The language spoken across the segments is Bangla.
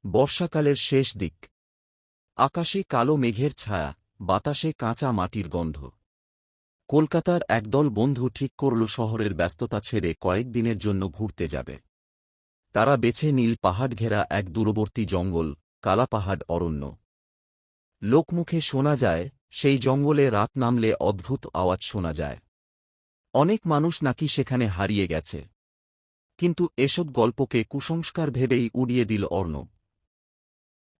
বর্ষাকালের শেষ দিক। আকাশে কালো মেঘের ছায়া, বাতাসে কাঁচা মাটির গন্ধ। কলকাতার একদল বন্ধু ঠিক করল শহরের ব্যস্ততা ছেড়ে কয়েকদিনের জন্য ঘুরতে যাবে। তারা বেছে নীল পাহাড় ঘেরা এক দূরবর্তী জঙ্গল, কালাপাহাড় অরণ্য। লোকমুখে শোনা যায়, সেই জঙ্গলে রাত নামলে অদ্ভুত আওয়াজ শোনা যায়। অনেক মানুষ নাকি সেখানে হারিয়ে গেছে। কিন্তু এসব গল্পকে কুসংস্কার ভেবেই উড়িয়ে দিল অর্ণব।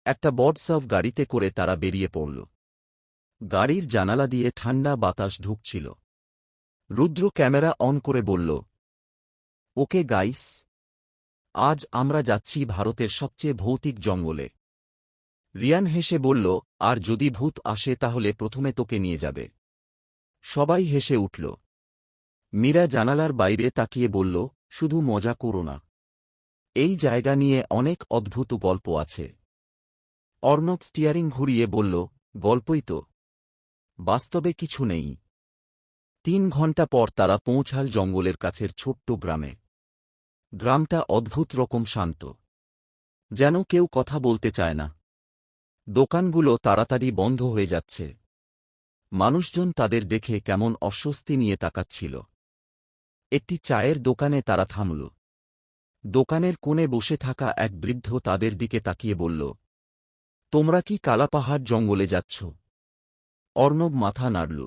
একটা বডসাফ গাড়িতে করে তারা বেরিয়ে পড়ল। গাড়ির জানালা দিয়ে ঠান্ডা বাতাস ঢুকছিল। রুদ্র ক্যামেরা অন করে বলল, ওকে গাইস, আজ আমরা যাচ্ছি ভারতের সবচেয়ে ভৌতিক জঙ্গলে। রিয়ান হেসে বলল, আর যদি ভূত আসে তাহলে প্রথমে তোকে নিয়ে যাবে। সবাই হেসে উঠল। মীরা জানালার বাইরে তাকিয়ে বলল, শুধু মজা করো না। এই জায়গা নিয়ে অনেক অদ্ভুত গল্প আছে। অর্ণব স্টিয়ারিং ঘুরিয়ে বলল, গল্পই তো, বাস্তবে কিছু নেই। ৩ ঘণ্টা পর তারা পৌঁছাল জঙ্গলের কাছের ছোট্ট গ্রামে। গ্রামটা অদ্ভুত রকম শান্ত, যেন কেউ কথা বলতে চায় না। দোকানগুলো তাড়াতাড়ি বন্ধ হয়ে যাচ্ছে। মানুষজন তাদের দেখে কেমন অস্বস্তি নিয়ে তাকাচ্ছিল। একটি চায়ের দোকানে তারা থামল। দোকানের কোণে বসে থাকা এক বৃদ্ধ তাদের দিকে তাকিয়ে বলল, তোমরা কি কালাপাহাড় জঙ্গলে যাচ্ছ? অর্ণব মাথা নাড়ল।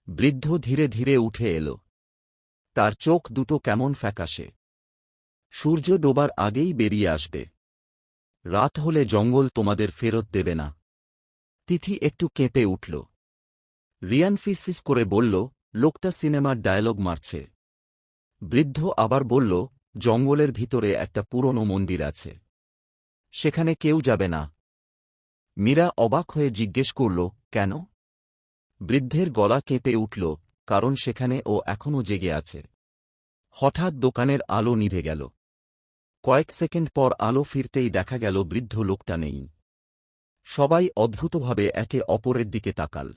বৃদ্ধ ধীরে ধীরে উঠে এল। তার চোখ দুটো কেমন ফ্যাকাশে। সূর্য ডোবার আগেই বেরিয়ে আসবে। রাত হলে জঙ্গল তোমাদের ফেরত দেবে না। তিথি একটু কেঁপে উঠল। রিয়ান ফিসফিস করে বলল, লোকটা সিনেমার ডায়ালগ মারছে। বৃদ্ধ আবার বলল, জঙ্গলের ভিতরে একটা পুরনো মন্দির আছে, সেখানে কেউ যাবে না। মীরা অবাক হয়ে জিজ্ঞেস করল, কেন? বৃদ্ধের গলা কেঁপে উঠল, কারণ সেখানে ও এখনও জেগে আছে। হঠাৎ দোকানের আলো নিভে গেল। কয়েক সেকেন্ড পর আলো ফিরতেই দেখা গেল বৃদ্ধ লোকটা নেই। সবাই অদ্ভুতভাবে একে অপরের দিকে তাকাল।